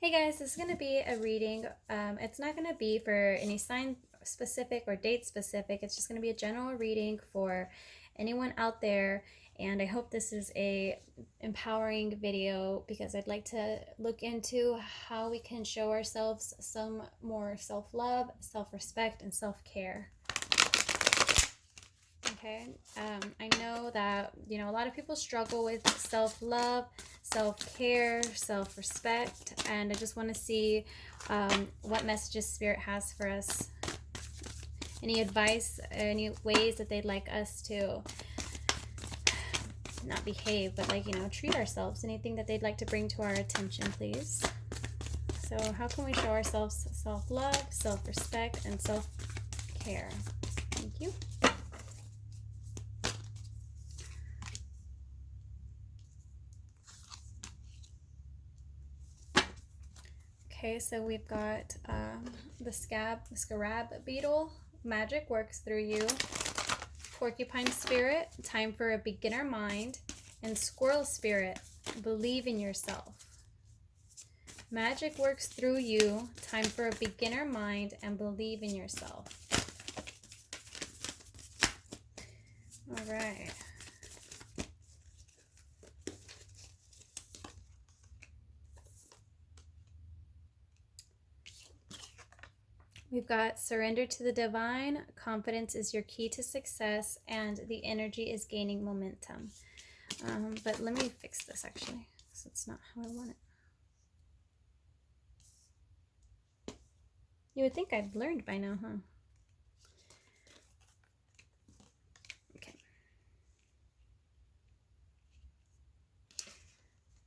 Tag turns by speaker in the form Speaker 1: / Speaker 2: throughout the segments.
Speaker 1: Hey guys, this is going to be a reading. It's not going to be for any sign specific or date specific. It's just going to be a general reading for anyone out there. And I hope this is a empowering video because I'd like to look into how we can show ourselves some more self-love, self-respect, and self-care. Okay. I know that, a lot of people struggle with self-love, self-care, self-respect, and I just want to see what messages Spirit has for us. Any advice, any ways that they'd like us to not behave, but treat ourselves. Anything that they'd like to bring to our attention, please. So how can we show ourselves self-love, self-respect, and self-care? Thank you. Okay, so we've got the scarab beetle. Magic works through you. Porcupine spirit, time for a beginner mind. And squirrel spirit, believe in yourself. Magic works through you, time for a beginner mind, and believe in yourself. All right. We've got surrender to the divine, confidence is your key to success, and the energy is gaining momentum. But let me fix this actually, because it's not how I want it. You would think I've learned by now, huh? Okay.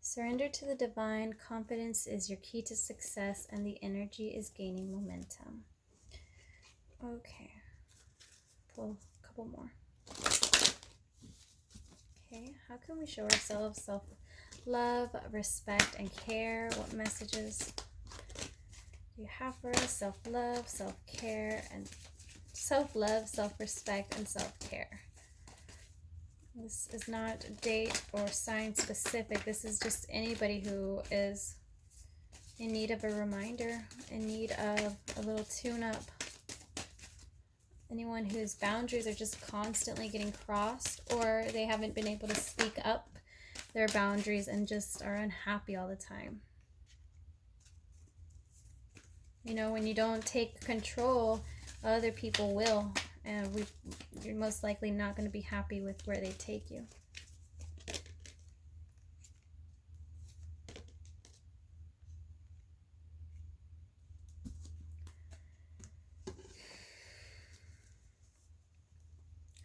Speaker 1: Surrender to the divine, confidence is your key to success, and the energy is gaining momentum. Okay, pull a couple more. Okay, how can we show ourselves self-love, respect, and care? What messages do you have for us? Self-love, self-care, and self-love, self-respect, and self-care. This is not date or sign specific. This is just anybody who is in need of a reminder, in need of a little tune-up. Anyone whose boundaries are just constantly getting crossed, or they haven't been able to speak up their boundaries and just are unhappy all the time. When you don't take control, other people will, and you're most likely not going to be happy with where they take you.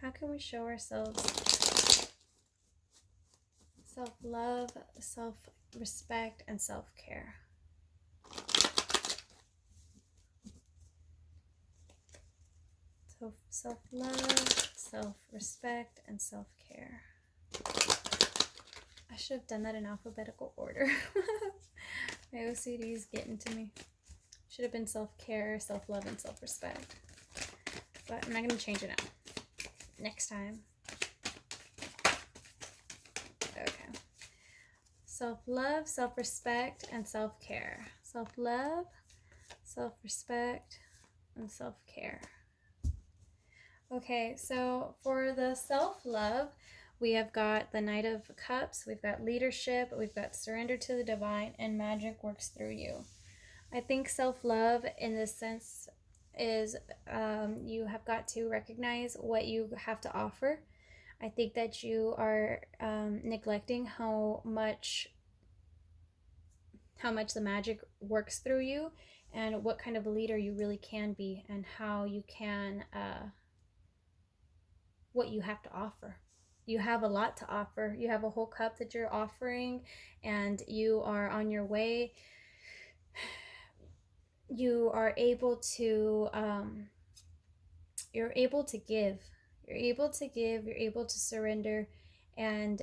Speaker 1: How can we show ourselves self-love, self-respect, and self-care? So self-love, self-respect, and self-care. I should have done that in alphabetical order. My OCD is getting to me. Should have been self-care, self-love, and self-respect. But I'm not going to change it now. Next time. Okay. Self-love, self-respect, and self-care. Self-love, self-respect, and self-care. Okay, so for the self-love, we have got the Knight of Cups, we've got leadership, we've got surrender to the divine, and magic works through you. I think self-love in this sense is you have got to recognize what you have to offer. I think that you are neglecting how much the magic works through you, and what kind of a leader you really can be, and how you can what you have to offer. You have a lot to offer. You have a whole cup that you're offering, and you are on your way. You are able to you're able to give. You're able to give, you're able to surrender, and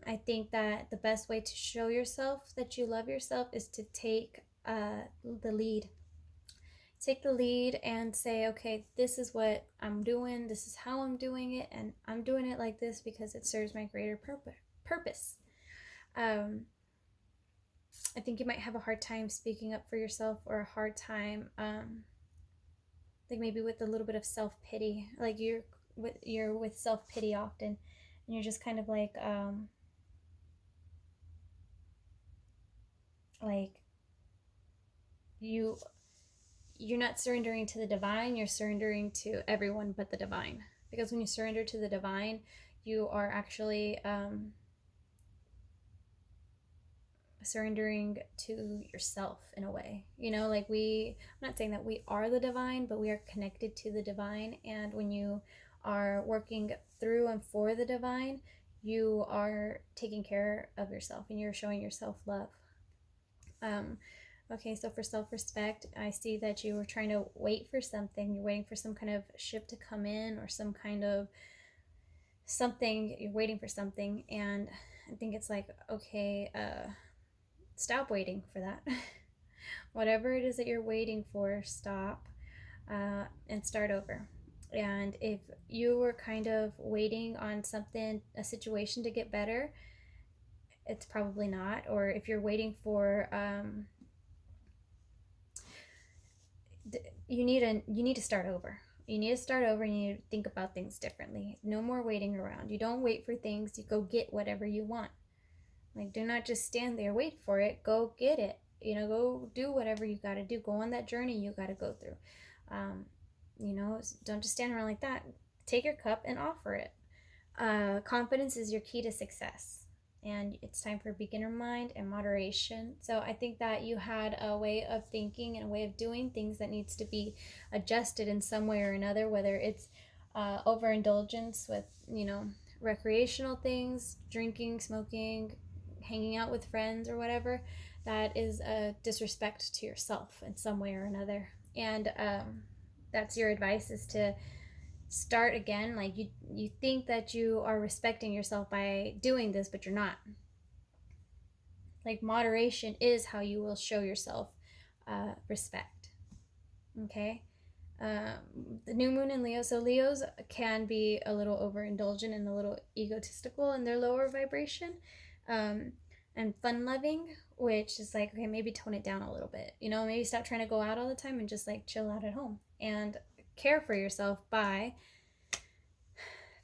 Speaker 1: I think that the best way to show yourself that you love yourself is to take the lead. Take the lead and say, okay, this is what I'm doing, this is how I'm doing it, and I'm doing it like this because it serves my greater purpose. I think you might have a hard time speaking up for yourself, or a hard time, like maybe with a little bit of self-pity. Like you're with self-pity often, and you're just kind of like you're not surrendering to the divine, you're surrendering to everyone but the divine. Because when you surrender to the divine, you are actually surrendering to yourself in a way. You know, like I'm not saying that we are the divine, but we are connected to the divine. And when you are working through and for the divine, you are taking care of yourself and you're showing yourself love. Okay, so for self-respect, I see that you were trying to wait for something. You're waiting for some kind of ship to come in, or some kind of something. You're waiting for something, and I think it's like, okay, stop waiting for that. Whatever it is that you're waiting for, stop and start over. And if you were kind of waiting on something, a situation to get better, it's probably not. Or if you're waiting for you need to start over. You need to start over, and you need to think about things differently. No more waiting around. You don't wait for things, you go get whatever you want. Like, do not just stand there, wait for it, go get it. You know, go do whatever you got to do. Go on that journey you got to go through. You know, don't just stand around like that. Take your cup and offer it. Confidence is your key to success. And it's time for beginner mind and moderation. So I think that you had a way of thinking and a way of doing things that needs to be adjusted in some way or another, whether it's overindulgence with, you know, recreational things, drinking, smoking, hanging out with friends or whatever. That is a disrespect to yourself in some way or another. And that's your advice, is to start again. Like you think that you are respecting yourself by doing this, but you're not. Like, moderation is how you will show yourself respect. Okay. The new moon in Leo. So Leos can be a little overindulgent and a little egotistical in their lower vibration, and fun loving, which is like, okay, maybe tone it down a little bit. You know, maybe stop trying to go out all the time and just like chill out at home, and care for yourself by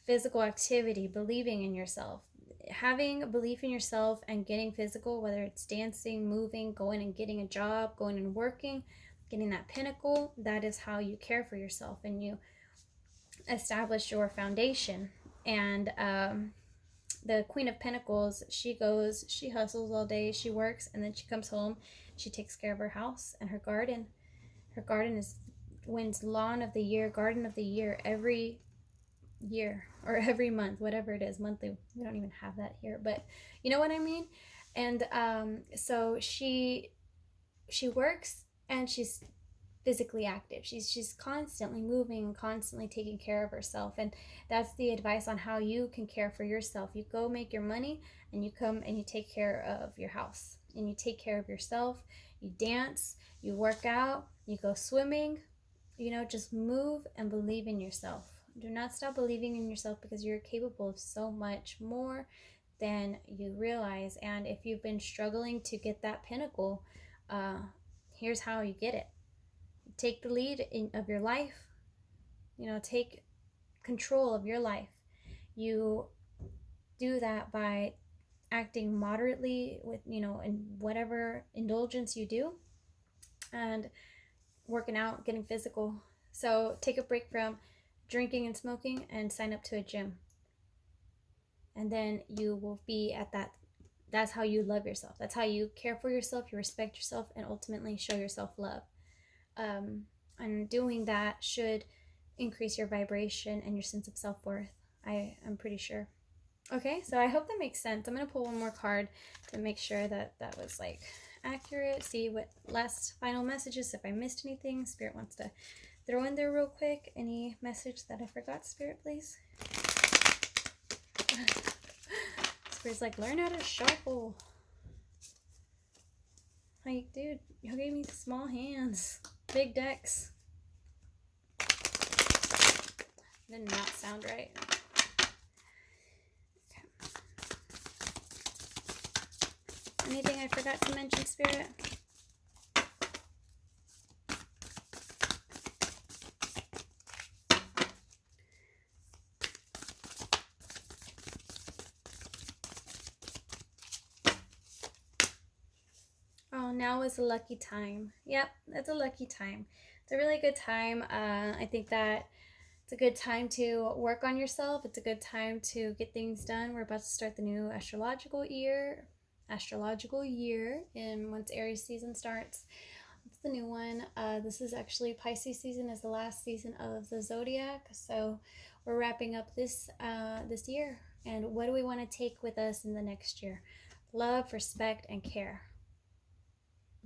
Speaker 1: physical activity, believing in yourself, having a belief in yourself, and getting physical, whether it's dancing, moving, going and getting a job, going and working, getting that pinnacle. That is how you care for yourself, and you establish your foundation. And the Queen of Pentacles, she hustles all day, she works, and then she comes home, she takes care of her house and her garden. Her garden wins Lawn of the Year, Garden of the Year every year, or every month, whatever it is, monthly. We don't even have that here, but you know what I mean. And so she works, and she's physically active. She's constantly moving and constantly taking care of herself. And that's the advice on how you can care for yourself. You go make your money, and you come and you take care of your house, and you take care of yourself. You dance, you work out, you go swimming. You know, just move and believe in yourself. Do not stop believing in yourself, because you're capable of so much more than you realize. And if you've been struggling to get that pinnacle, here's how you get it. Take the lead of your life. You know, take control of your life. You do that by acting moderately with, you know, in whatever indulgence you do, and working out, getting physical. So take a break from drinking and smoking and sign up to a gym. And then you will be at that. That's how you love yourself. That's how you care for yourself, you respect yourself, and ultimately show yourself love. And doing that should increase your vibration and your sense of self-worth. I'm pretty sure. Okay, so I hope that makes sense. I'm going to pull one more card to make sure that that was like accurate. See what last final messages, if I missed anything Spirit wants to throw in there real quick. Any message that I forgot, Spirit, please? Spirit's like, learn how to shuffle. Like, dude, you gave me small hands. Big decks. Did not sound right. Okay. Anything I forgot to mention, Spirit? Oh, now is a lucky time. Yep, it's a lucky time. It's a really good time. I think that it's a good time to work on yourself. It's a good time to get things done. We're about to start the new astrological year. And once Aries season starts, it's the new one. This is actually Pisces season is the last season of the zodiac. So we're wrapping up this year. And what do we want to take with us in the next year? Love, respect, and care.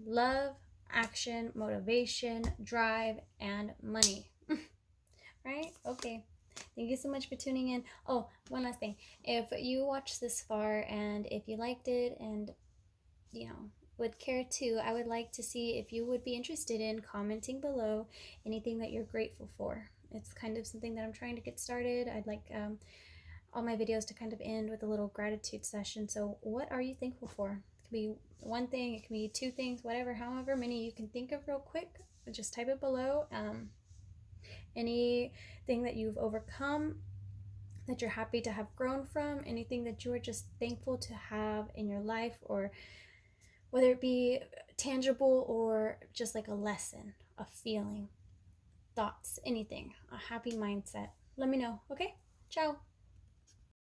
Speaker 1: Love, action, motivation, drive, and money. Right? Okay. Thank you so much for tuning in. Oh, one last thing. If you watched this far and if you liked it and, would care to, I would like to see if you would be interested in commenting below anything that you're grateful for. It's kind of something that I'm trying to get started. I'd like all my videos to kind of end with a little gratitude session. So what are you thankful for? It can be one thing, it can be two things, whatever, however many you can think of real quick. Just type it below. Anything that you've overcome, that you're happy to have grown from, anything that you are just thankful to have in your life, or whether it be tangible or just like a lesson, a feeling, thoughts, anything, a happy mindset. Let me know, okay? Ciao.